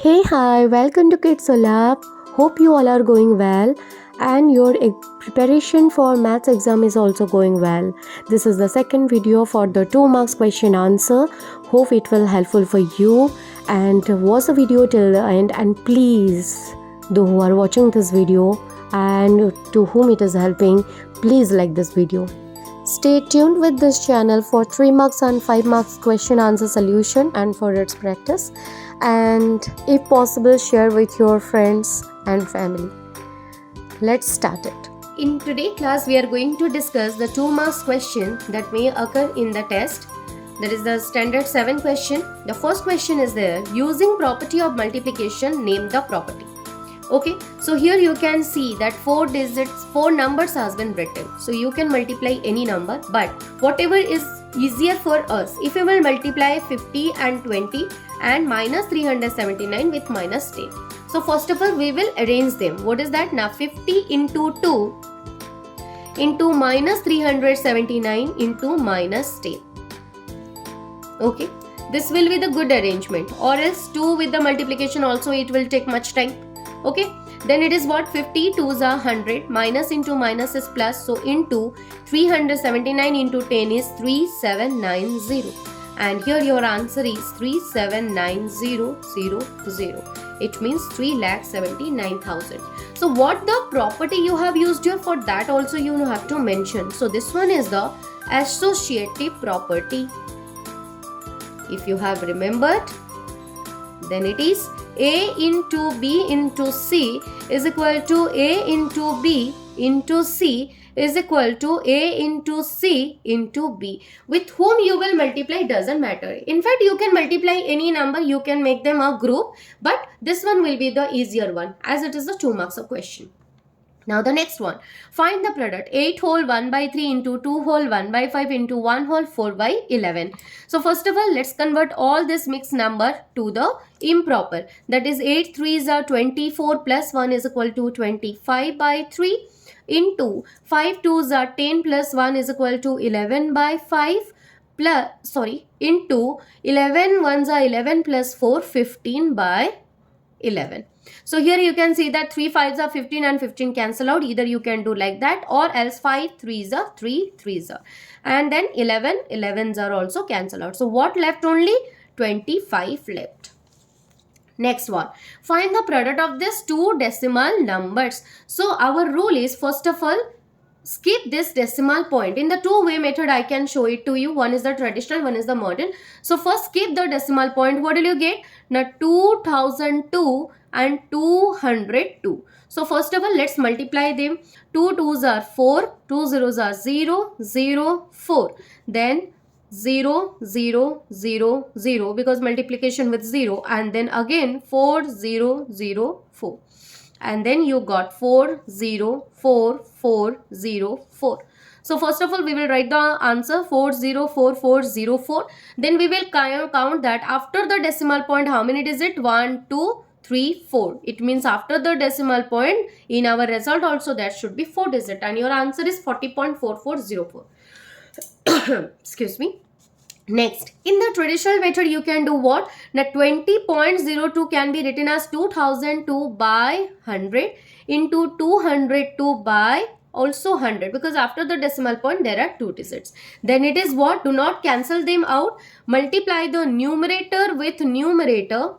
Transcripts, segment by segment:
Hey, hi, welcome to Kids Lab. Hope you all are going well and your preparation for maths exam is also going well. This is the second video for the 2 marks question answer. Hope it will helpful for you and watch the video till the end, and please, those who are watching this video and to whom it is helping, please like this video. Stay tuned with this channel for 3 marks and 5 marks question answer solution and for its practice, and if possible share with your friends and family. Let's start it. In today's class we are going to discuss the 2 marks question that may occur in the test. That is the standard 7 question. The first question is there: using property of multiplication, name the property. Okay, so here you can see that 4 numbers has been written, so you can multiply any number, but whatever is easier for us, if we will multiply 50 and 20 and minus 379 with minus 10. So first of all we will arrange them. What is that? Now 50 into 2 into minus 379 into minus 10. Okay, this will be the good arrangement, or else 2 with the multiplication also it will take much time. Okay, then it is what? 50 2s are 100, minus into minus is plus, so into 379 into 10 is 3790, and here your answer is 379000. It means 3,79,000. So what the property you have used here, for that also you have to mention. So this one is the associative property. If you have remembered, then it is A into B into C is equal to A into B into C is equal to A into C into B. With whom you will multiply doesn't matter. In fact, you can multiply any number, you can make them a group, but this one will be the easier one as it is the 2 marks of question. Now the next one, find the product 8 whole 1 by 3 into 2 whole 1 by 5 into 1 whole 4 by 11. So first of all, let's convert all this mixed number to the improper. That is 8 3s are 24 plus 1 is equal to 25 by 3 into 5 2s are 10 plus 1 is equal to 11 by 5 into 11 1s are 11 plus 4 15 by 11. So here you can see that 3 5s are 15 and 15 cancel out. Either you can do like that, or else 5 3s are 3 3s are, and then 11 11s are also cancel out. So what left? Only 25 left. Next one, find the product of these 2 decimal numbers. So our rule is, first of all, skip this decimal point. In the 2-way method I can show it to you. One is the traditional, one is the modern. So first skip the decimal point. What will you get? Now 2002 and 202. So first of all, let's multiply them. 2 2s are 4, 2 zeros are 0 0 4, then 0 0 0 0 because multiplication with 0, and then again 4 0 0 4, and then you got 4 0 4 4 0 4. So first of all we will write the answer 404404. Then we will count that after the decimal point how many digits? 1 2 3 4. It means after the decimal point in our result also that should be 4 digits, and your answer is 40.4404. Excuse me. Next, in the traditional method you can do what? Now 20.02 can be written as 2002 by 100 into 202 by also 100, because after the decimal point there are 2 digits. Then it is what? Do not cancel them out. Multiply the numerator with numerator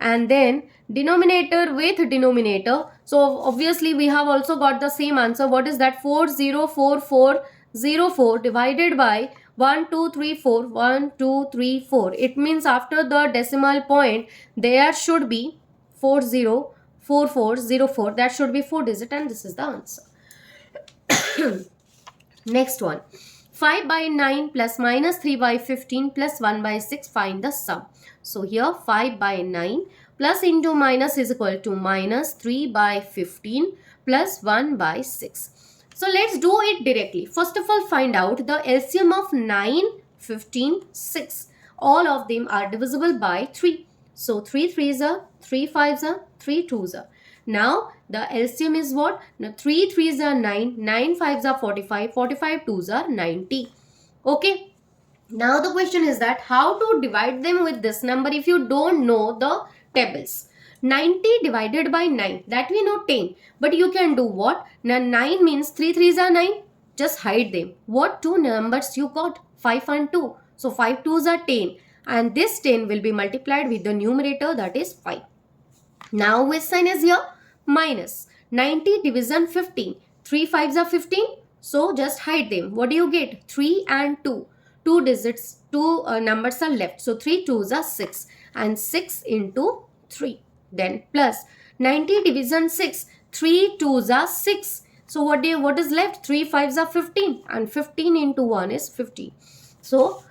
and then denominator with denominator. So obviously we have also got the same answer. What is that? 404404 divided by 1 2 3 4 1 2 3 4. It means after the decimal point there should be 404404. That should be 4 digits, and this is the answer. Next one, 5 by 9 plus minus 3 by 15 plus 1 by 6. Find the sum. So here 5 by 9 plus into minus is equal to minus 3 by 15 plus 1 by 6. So let's do it directly. First of all, find out the LCM of 9, 15, 6. All of them are divisible by 3. So 3 3s are, 3 5s are, 3 2s are. Now the LCM is what? Now 3 3s are 9, 9 5s are 45, 45 2s are 90. Okay. Now the question is that how to divide them with this number if you don't know the tables. 90 divided by 9, that we know 10. But you can do what? Now 9 means 3 3s are 9. Just hide them. What two numbers you got? 5 and 2. So 5 2s are 10. And this 10 will be multiplied with the numerator, that is 5. Now which sign is here? Minus. 90 division 15. 3 5s are 15. So just hide them. What do you get? 3 and 2. Two digits, two numbers are left. So 3 2s are 6. And 6 into 3. Then plus 90 division 6. 3 2s are 6. So what is left? 3 5s are 15. And 15 into 1 is 50. So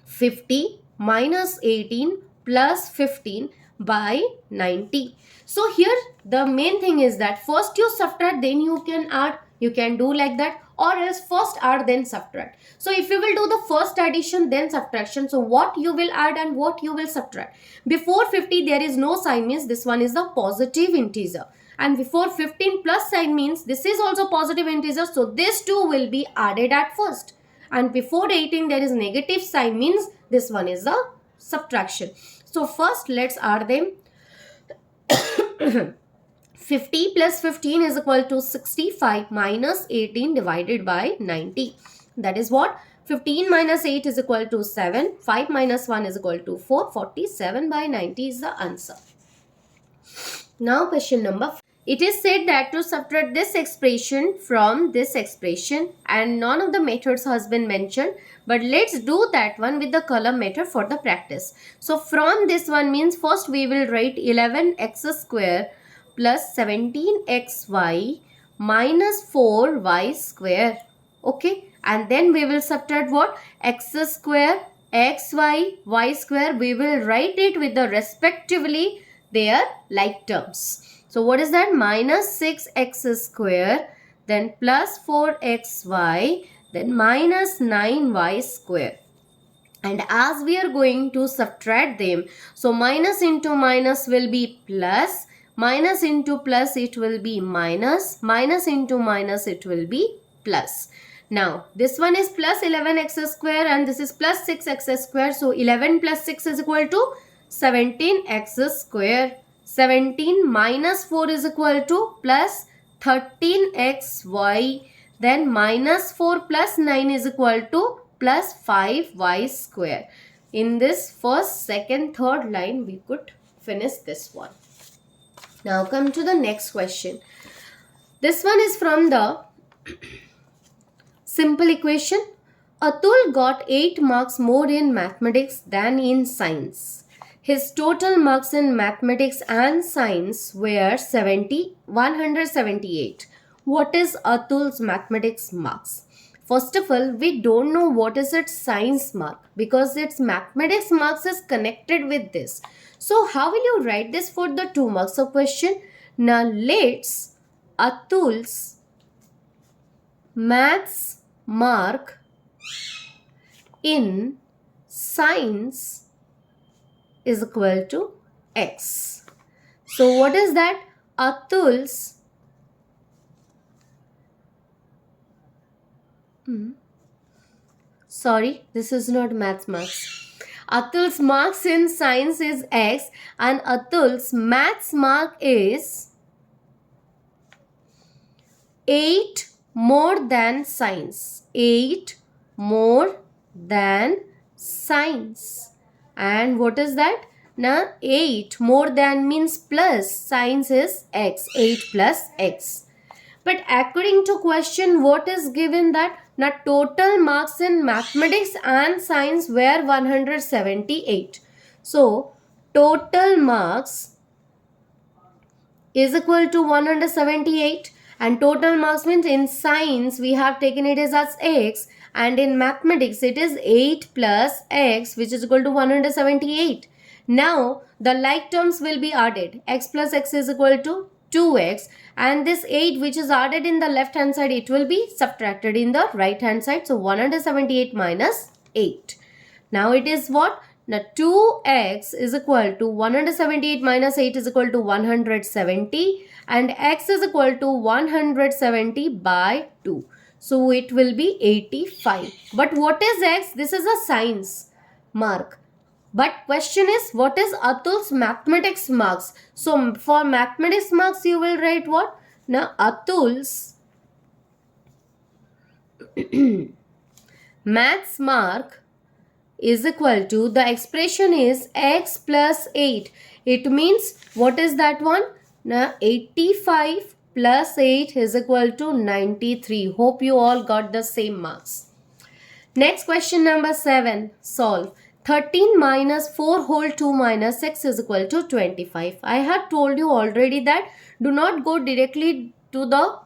50 minus 18 plus 15 by 90. So here the main thing is that first you subtract, then you can add. You can do like that, or else first add then subtract. So if you will do the first addition then subtraction, so what you will add and what you will subtract. Before 50 there is no sign, means this one is the positive integer. And before 15 plus sign means this is also positive integer, so this two will be added at first. And before 18 there is negative sign, means this one is the subtraction. So first let's add them. 50 plus 15 is equal to 65 minus 18 divided by 90. That is what? 15 minus 8 is equal to 7. 5 minus 1 is equal to 4. 47 by 90 is the answer. Now question number 5. It is said that to subtract this expression from this expression, and none of the methods has been mentioned, but let's do that one with the column method for the practice. So from this one means first we will write 11x square plus 17xy minus 4y square. Okay, and then we will subtract what? X square, xy, y square. We will write it with the respectively their like terms. So what is that? Minus 6x square, then plus 4xy, then minus 9y square. And as we are going to subtract them, so minus into minus will be plus, minus into plus it will be minus, minus into minus it will be plus. Now this one is plus 11x square and this is plus 6x square. So 11 plus 6 is equal to 17x square. 17 minus 4 is equal to plus 13xy. Then minus 4 plus 9 is equal to plus 5y square. In this first, second, third line we could finish this one. Now come to the next question. This one is from the simple equation. Atul got 8 marks more in mathematics than in science. His total marks in mathematics and science were 178. What is Atul's mathematics marks? First of all, we don't know what is its science mark because its mathematics marks is connected with this. So how will you write this for the 2 marks of question? Now let's Atul's maths mark in science is equal to x. So what is that? Atul's sorry, this is not maths marks. Atul's marks in science is x and Atul's maths mark is 8 more than science. 8 more than science. And what is that? Now 8 more than means plus, science is x, 8 plus x. But according to question, what is given that? Now total marks in mathematics and science were 178. So total marks is equal to 178. And total marks means in science we have taken it as x, and in mathematics it is 8 plus x, which is equal to 178. Now the like terms will be added. X plus x is equal to 2x, and this 8 which is added in the left hand side, it will be subtracted in the right hand side. So 178 minus 8. Now it is what? Now 2x is equal to 178 minus 8 is equal to 170, and x is equal to 170 by 2. So it will be 85. But what is x? This is a science mark. But question is, what is Atul's mathematics marks? So for mathematics marks, you will write what? Now Atul's maths mark is equal to, the expression is x plus 8. It means, what is that one? Now 85 plus 8 is equal to 93. Hope you all got the same marks. Next question number 7. Solve. 13 minus 4 whole 2 minus 6 is equal to 25. I had told you already that do not go directly to the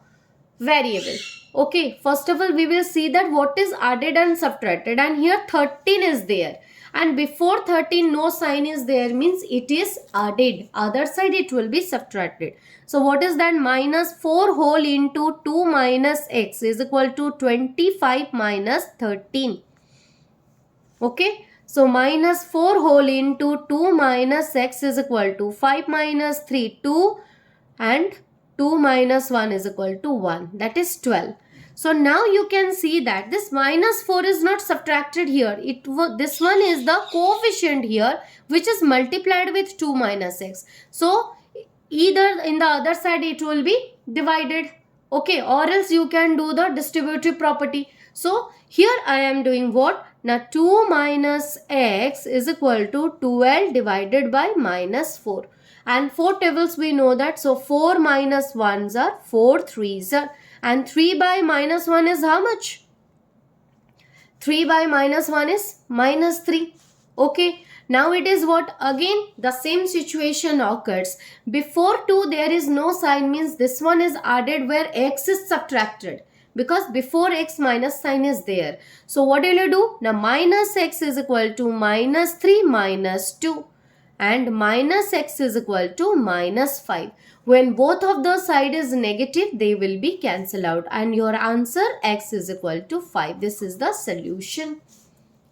variable. Okay, first of all we will see that what is added and subtracted, and here 13 is there and before 13 no sign is there, means it is added, other side it will be subtracted. So what is that? Minus 4 whole into 2 minus x is equal to 25 minus 13. Okay, so minus 4 whole into 2 minus x is equal to 5 minus 3 2 and 2 minus 1 is equal to 1, that is 12. So now you can see that this minus 4 is not subtracted here. This one is the coefficient here which is multiplied with 2 minus x. So either in the other side it will be divided, okay, or else you can do the distributive property. So here I am doing what? Now 2 minus x is equal to 12 divided by minus 4. And 4 tables we know that. So 4 minus 1s are 4 3s are. And 3 by minus 1 is how much? 3 by minus 1 is minus 3. Okay. Now it is what? Again the same situation occurs. Before 2 there is no sign, means this one is added where x is subtracted. Because before x minus sign is there. So what will you do? Now minus x is equal to minus 3 minus 2. And minus x is equal to minus 5. When both of the side is negative, they will be cancelled out. And your answer x is equal to 5. This is the solution.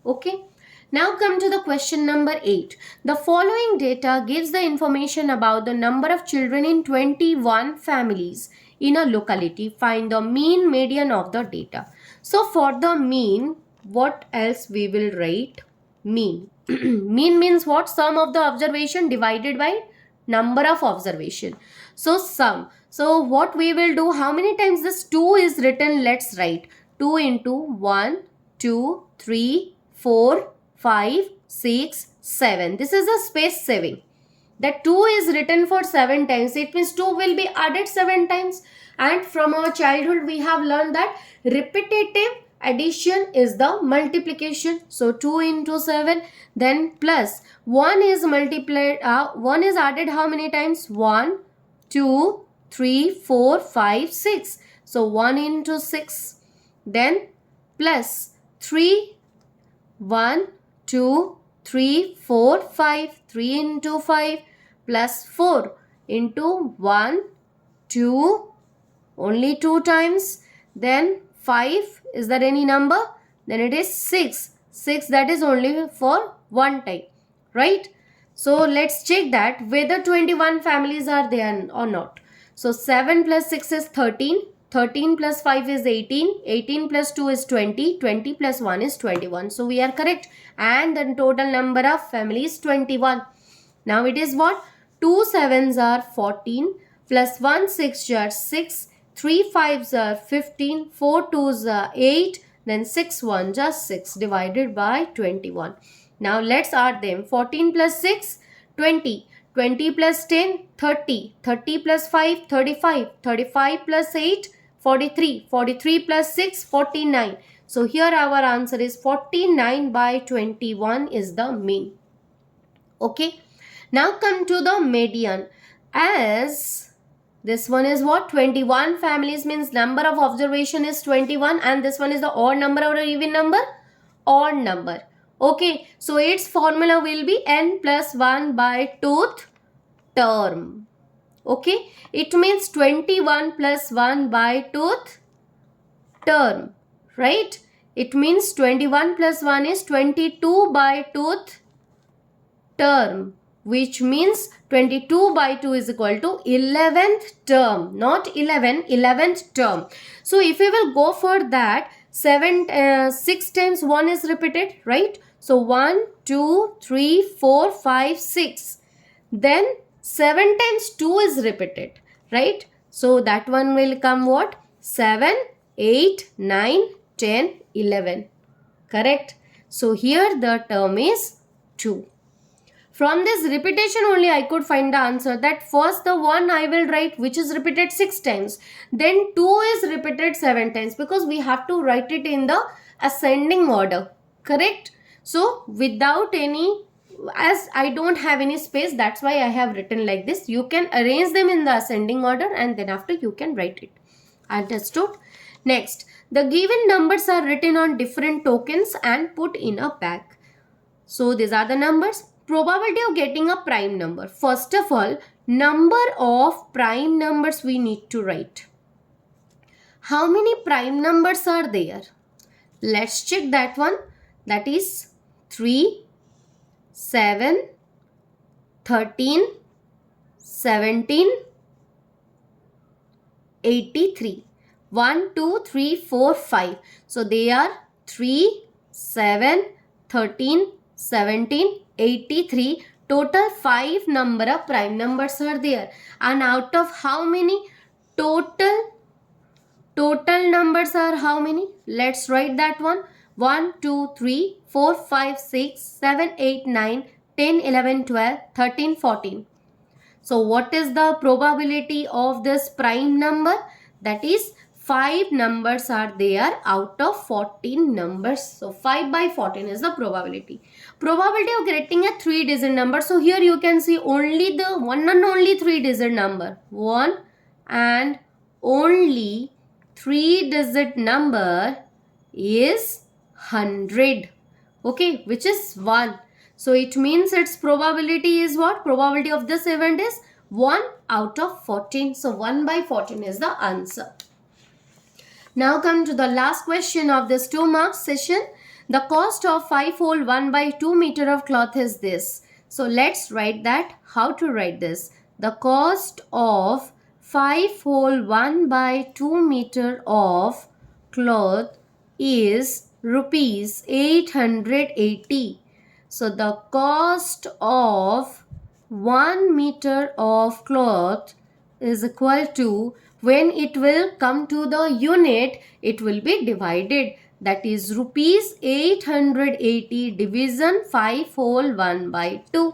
Okay. Now come to the question number 8. The following data gives the information about the number of children in 21 families in a locality. Find the mean median of the data. So for the mean, what else we will write? Mean. Mean means what? Sum of the observation divided by number of observation. So sum. So what we will do? How many times this 2 is written? Let's write 2 into 1, 2, 3, 4, 5, 6, 7. This is a space saving. That 2 is written for 7 times. It means 2 will be added 7 times. And from our childhood we have learned that repetitive addition is the multiplication. So 2 into 7, then plus 1 is multiplied, 1 is added how many times? 1, 2, 3, 4, 5, 6. So 1 into 6, then plus 3, 1, 2, 3, 4, 5, 3 into 5 plus 4 into 1, 2, only 2 times, then 5, is there any number? Then it is 6. 6, that is only for one time, right? So let's check that whether 21 families are there or not. So 7 plus 6 is 13. 13 plus 5 is 18. 18 plus 2 is 20. 20 plus 1 is 21. So we are correct. And the total number of families 21. Now it is what? 2 7s are 14 plus 1 6 are 6. 3 5s are 15, 4 2s are 8, then 6 1s are 6 divided by 21. Now let's add them. 14 plus 6, 20. 20 plus 10, 30. 30 plus 5, 35. 35 plus 8, 43. 43 plus 6, 49. So here our answer is 49 by 21 is the mean. Okay. Now come to the median. As this one is what? 21 families means number of observation is 21, and this one is the odd number or even number? Odd number. Okay, so its formula will be n plus 1 by 2th term. Okay, it means 21 plus 1 by 2th term, right? It means 21 plus 1 is 22 by 2th term, which means 22 by 2 is equal to 11th term, not 11, 11th term. So if we will go for that, 6 times 1 is repeated, right? So 1, 2, 3, 4, 5, 6. Then 7 times 2 is repeated, right? So that one will come what? 7, 8, 9, 10, 11. Correct? So here the term is 2. From this repetition only I could find the answer that first the 1 I will write which is repeated 6 times. Then 2 is repeated 7 times because we have to write it in the ascending order. Correct? So without any, as I don't have any space, that's why I have written like this. You can arrange them in the ascending order and then after you can write it. Understood? Next, the given numbers are written on different tokens and put in a bag. So these are the numbers. Probability of getting a prime number. First of all, number of prime numbers we need to write. How many prime numbers are there? Let's check that one. That is 3, 7, 13, 17, 83. 1, 2, 3, 4, 5. So they are 3, 7, 13, 17, 83. Total 5 number of prime numbers are there. And out of how many total numbers are how many? Let's write that one. 1, 2, 3, 4, 5, 6, 7, 8, 9, 10, 11, 12, 13, 14. So what is the probability of this prime number? That is 5 numbers are there out of 14 numbers. So 5 by 14 is the probability. Probability of getting a 3-digit number. So here you can see only the one and only 3-digit number. One and only 3-digit number is 100. Okay, which is 1. So it means its probability is what? Probability of this event is 1 out of 14. So 1 by 14 is the answer. Now come to the last question of this 2 marks session. The cost of 5-hole 1 by 2 meter of cloth is this. So let's write that. How to write this? The cost of 5-hole 1 by 2 meter of cloth is rupees 880. So the cost of 1 meter of cloth is equal to, when it will come to the unit, it will be divided. That is rupees 880 division 5-hole 1 by 2.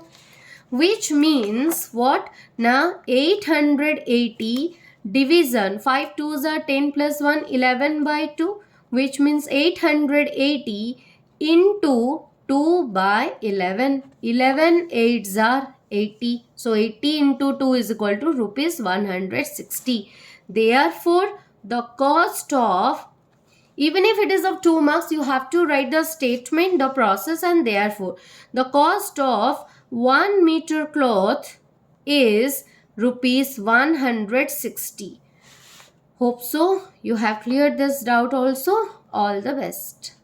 Which means what? Now 880 division 5 2s are 10 plus 1 11 by 2, which means 880 into 2 by 11. 11 8s are 80. So 80 into 2 is equal to rupees 160. Therefore, the cost of, even if it is of 2 marks, you have to write the statement, the process, and therefore the cost of 1 meter cloth is rupees 160. Hope so you have cleared this doubt also. All the best.